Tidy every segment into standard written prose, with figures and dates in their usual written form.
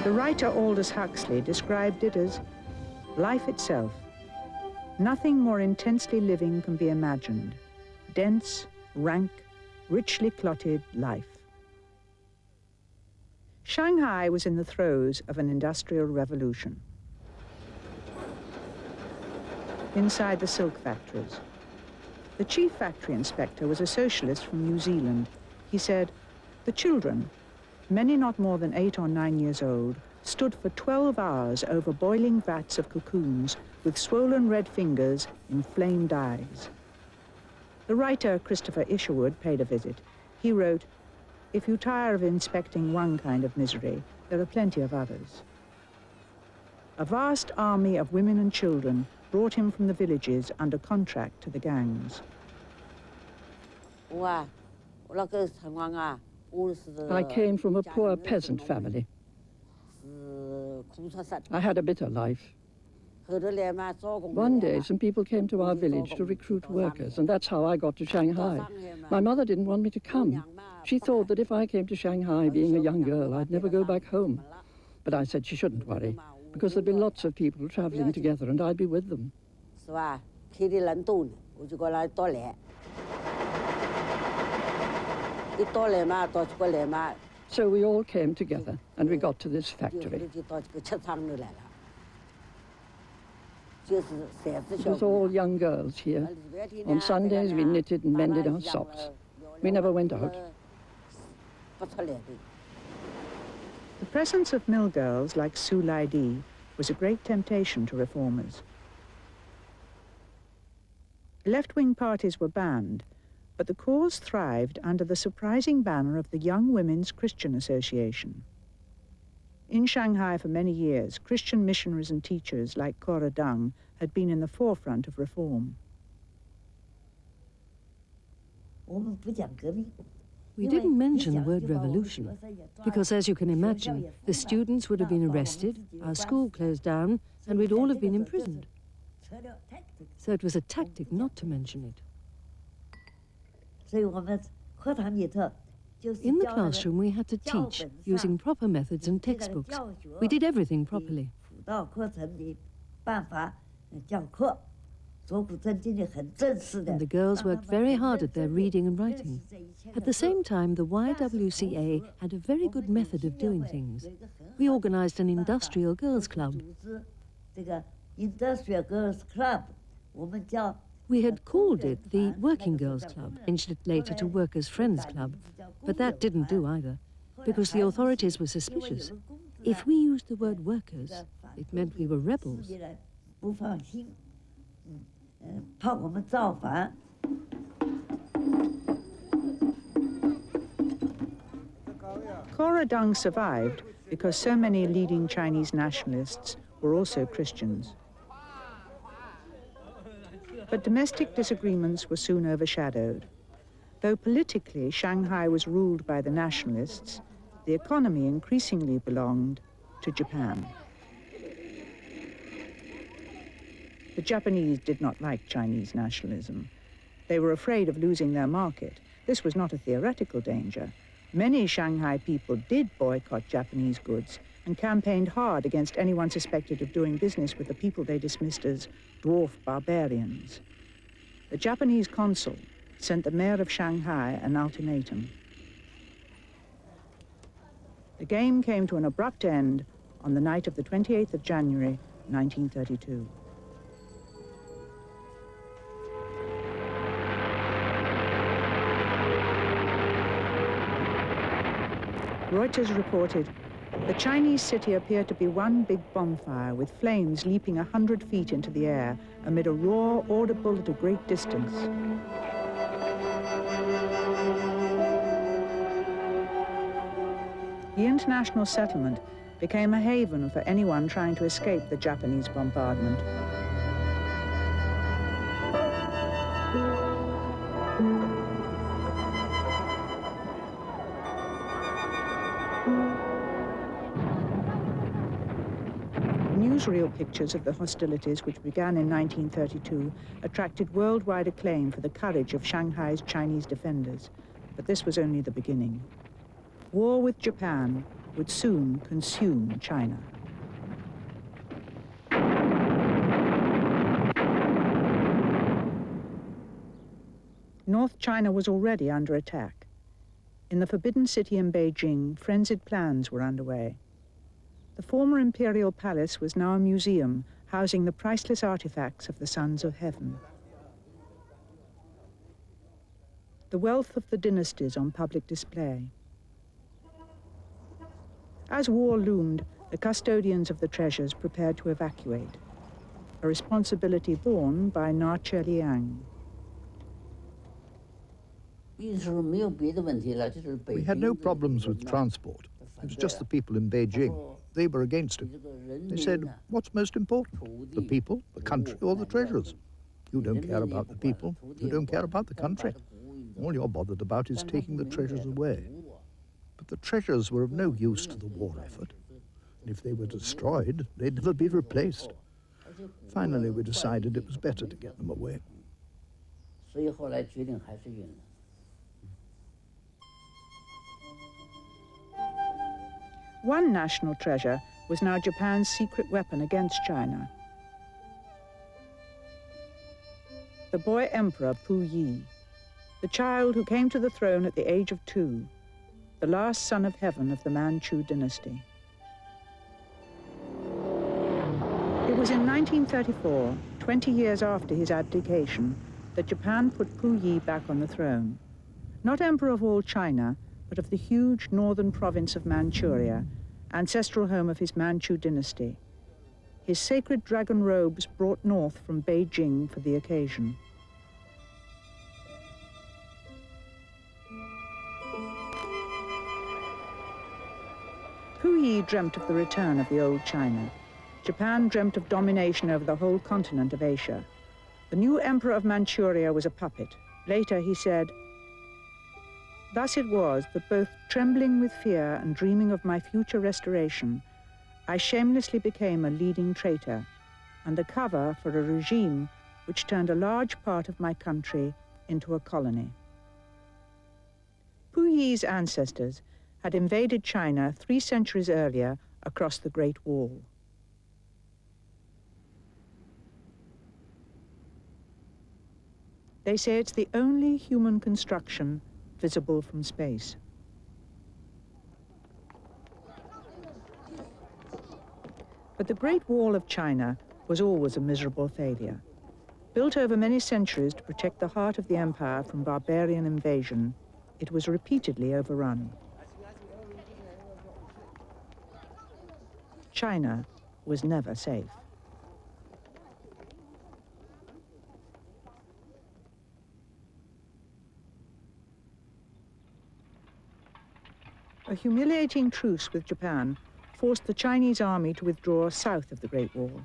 The writer Aldous Huxley described it as life itself. Nothing more intensely living can be imagined. Dense, rank, richly clotted life. Shanghai was in the throes of an industrial revolution. Inside the silk factories, the chief factory inspector was a socialist from New Zealand. He said, the children, many not more than 8 or 9 years old, stood for 12 hours over boiling vats of cocoons with swollen red fingers, inflamed eyes. The writer Christopher Isherwood paid a visit. He wrote, if you tire of inspecting one kind of misery, there are plenty of others. A vast army of women and children brought him from the villages under contract to the gangs. I came from a poor peasant family. I had a bitter life. One day, some people came to our village to recruit workers, and that's how I got to Shanghai. My mother didn't want me to come. She thought that if I came to Shanghai being a young girl, I'd never go back home. But I said she shouldn't worry, because there'd be lots of people traveling together, and I'd be with them. So we all came together, and we got to this factory. It was all young girls here. On Sundays, we knitted and mended our socks. We never went out. The presence of mill girls like Su Lai Di was a great temptation to reformers. Left-wing parties were banned, but the cause thrived under the surprising banner of the Young Women's Christian Association. In Shanghai for many years, Christian missionaries and teachers like Cora Deng had been in the forefront of reform. We didn't mention the word revolution, because as you can imagine, the students would have been arrested, our school closed down, and we'd all have been imprisoned. So it was a tactic not to mention it. In the classroom, we had to teach using proper methods and textbooks. We did everything properly. And the girls worked very hard at their reading and writing. At the same time, the YWCA had a very good method of doing things. We organized an industrial girls' club. We had called it the Working Girls Club, changed it later to Workers' Friends Club. But that didn't do either, because the authorities were suspicious. If we used the word workers, it meant we were rebels. Cora Deng survived because so many leading Chinese nationalists were also Christians. But domestic disagreements were soon overshadowed. Though politically Shanghai was ruled by the nationalists, the economy increasingly belonged to Japan. The Japanese did not like Chinese nationalism. They were afraid of losing their market. This was not a theoretical danger. Many Shanghai people did boycott Japanese goods and campaigned hard against anyone suspected of doing business with the people they dismissed as dwarf barbarians. The Japanese consul sent the mayor of Shanghai an ultimatum. The game came to an abrupt end on the night of the 28th of January, 1932. Reuters reported, the Chinese city appeared to be one big bonfire with flames leaping 100 feet into the air amid a roar audible at a great distance. The international settlement became a haven for anyone trying to escape the Japanese bombardment. Newsreel pictures of the hostilities, which began in 1932, attracted worldwide acclaim for the courage of Shanghai's Chinese defenders. But this was only the beginning. War with Japan would soon consume China. North China was already under attack. In the Forbidden City in Beijing, frenzied plans were underway. The former imperial palace was now a museum housing the priceless artifacts of the Sons of Heaven. The wealth of the dynasties on public display. As war loomed, the custodians of the treasures prepared to evacuate, a responsibility borne by Na Liang. We had no problems with transport. It was just the people in Beijing. They were against it. They said, what's most important? The people, the country, or the treasures? You don't care about the people. You don't care about the country. All you're bothered about is taking the treasures away. But the treasures were of no use to the war effort. And if they were destroyed, they'd never be replaced. Finally, we decided it was better to get them away. One national treasure was now Japan's secret weapon against China. The boy emperor Pu Yi, the child who came to the throne at the age of 2, the last son of heaven of the Manchu dynasty. It was in 1934, 20 years after his abdication, that Japan put Pu Yi back on the throne. Not emperor of all China, but of the huge northern province of Manchuria, ancestral home of his Manchu dynasty. His sacred dragon robes brought north from Beijing for the occasion. Pu Yi dreamt of the return of the old China. Japan dreamt of domination over the whole continent of Asia. The new emperor of Manchuria was a puppet. Later he said, "Thus it was that both trembling with fear and dreaming of my future restoration, I shamelessly became a leading traitor, under cover for a regime which turned a large part of my country into a colony." Pu Yi's ancestors had invaded China 3 centuries earlier across the Great Wall. They say it's the only human construction visible from space. But the Great Wall of China was always a miserable failure. Built over many centuries to protect the heart of the empire from barbarian invasion, it was repeatedly overrun. China was never safe. A humiliating truce with Japan forced the Chinese army to withdraw south of the Great Wall.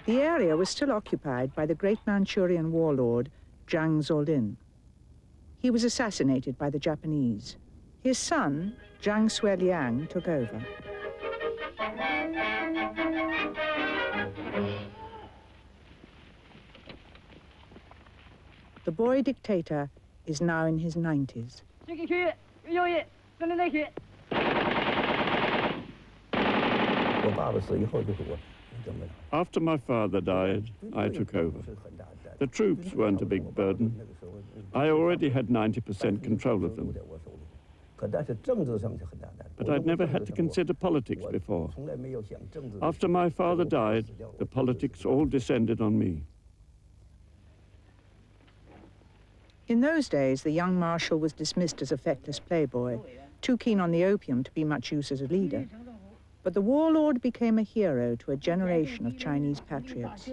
The area was still occupied by the great Manchurian warlord, Zhang Zuolin. He was assassinated by the Japanese. His son, Zhang Sueliang, took over. The boy dictator is now in his 90s. After my father died, I took over. The troops weren't a big burden. I already had 90% control of them. But I'd never had to consider politics before. After my father died, the politics all descended on me. In those days, the young marshal was dismissed as a feckless playboy, too keen on the opium to be much use as a leader. But the warlord became a hero to a generation of Chinese patriots.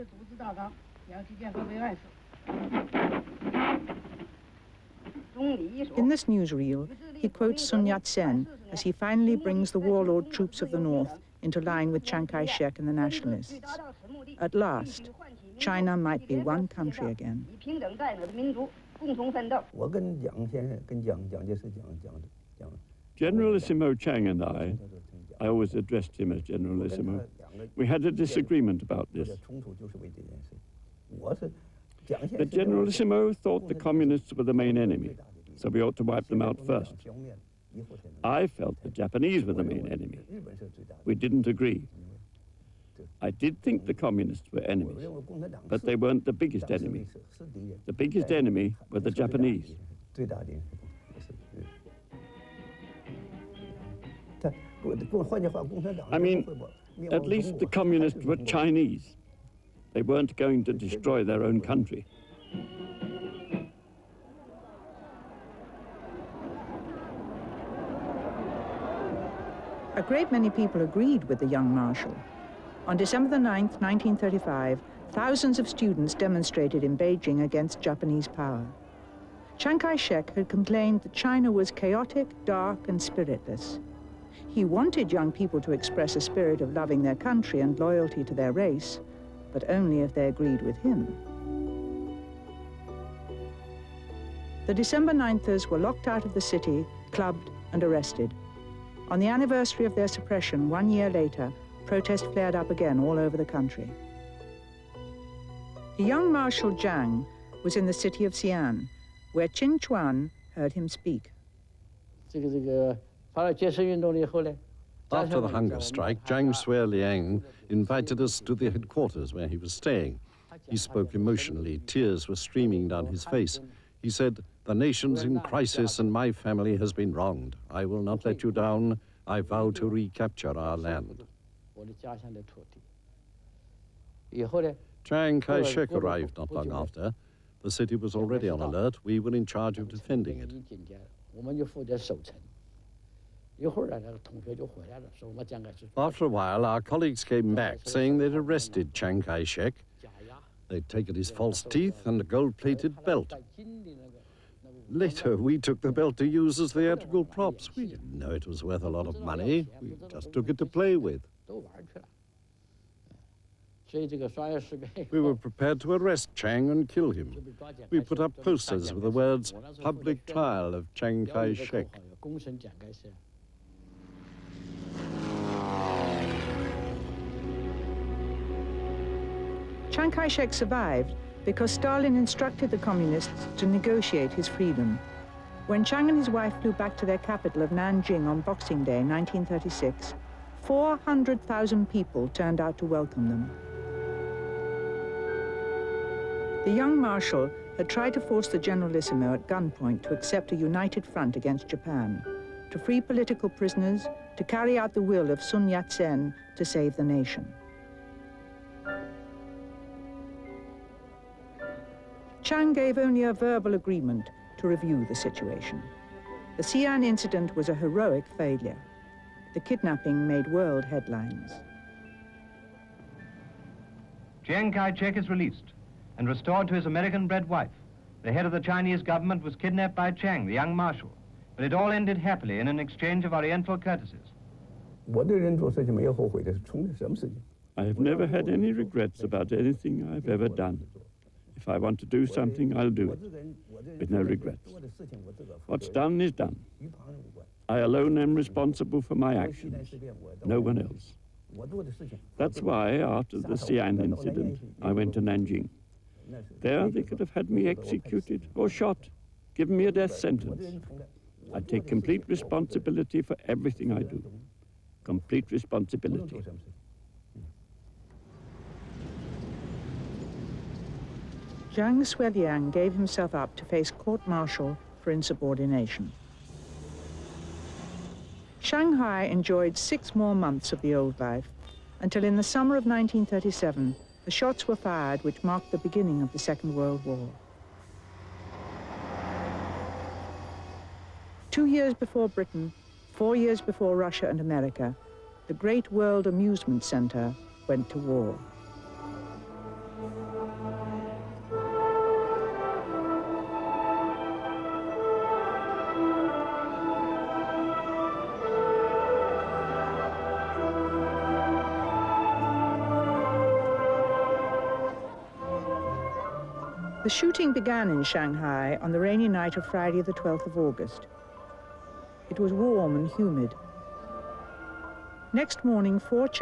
In this newsreel, he quotes Sun Yat-sen as he finally brings the warlord troops of the north into line with Chiang Kai-shek and the nationalists. At last, China might be one country again. Generalissimo Chiang and I always addressed him as Generalissimo, we had a disagreement about this. The Generalissimo thought the communists were the main enemy, so we ought to wipe them out first. I felt the Japanese were the main enemy. We didn't agree. I did think the communists were enemies, but they weren't the biggest enemy. The biggest enemy were the Japanese. I mean, at least the communists were Chinese. They weren't going to destroy their own country. A great many people agreed with the young marshal. On December the 9th, 1935, thousands of students demonstrated in Beijing against Japanese power. Chiang Kai-shek had complained that China was chaotic, dark, and spiritless. He wanted young people to express a spirit of loving their country and loyalty to their race, but only if they agreed with him. The December 9thers were locked out of the city, clubbed, and arrested. On the anniversary of their suppression, 1 year later, protest flared up again all over the country. The young Marshal Jiang was in the city of Xi'an, where Qin Chuan heard him speak. After the hunger strike, Jiang Shuiliang invited us to the headquarters where he was staying. He spoke emotionally. Tears were streaming down his face. He said, "The nation's in crisis and my family has been wronged. I will not let you down. I vow to recapture our land." Chiang Kai-shek arrived not long after. The city was already on alert. We were in charge of defending it. After a while, our colleagues came back saying they'd arrested Chiang Kai-shek. They'd taken his false teeth and a gold-plated belt. Later, we took the belt to use as theatrical props. We didn't know it was worth a lot of money. We just took it to play with. We were prepared to arrest Chiang and kill him. We put up posters with the words, "Public Trial of Chiang Kai-shek." Chiang Kai-shek survived because Stalin instructed the communists to negotiate his freedom. When Chiang and his wife flew back to their capital of Nanjing on Boxing Day, 1936, 400,000 people turned out to welcome them. The young marshal had tried to force the generalissimo at gunpoint to accept a united front against Japan, to free political prisoners, to carry out the will of Sun Yat-sen to save the nation. Chiang gave only a verbal agreement to review the situation. The Xi'an incident was a heroic failure. The kidnapping made world headlines. Chiang Kai-shek is released and restored to his American-bred wife. The head of the Chinese government was kidnapped by Chiang, the young marshal, but it all ended happily in an exchange of Oriental courtesies. I have never had any regrets about anything I've ever done. If I want to do something, I'll do it, with no regrets. What's done is done. I alone am responsible for my actions, no one else. That's why, after the Xi'an incident, I went to Nanjing. There, they could have had me executed or shot, given me a death sentence. I take complete responsibility for everything I do. Complete responsibility. Jiang Shuiliang gave himself up to face court-martial for insubordination. Shanghai enjoyed 6 more months of the old life, until in the summer of 1937, the shots were fired which marked the beginning of the Second World War. 2 years before Britain, 4 years before Russia and America, the great World Amusement Center went to war. The shooting began in Shanghai on the rainy night of Friday, the 12th of August. It was warm and humid. Next morning, 4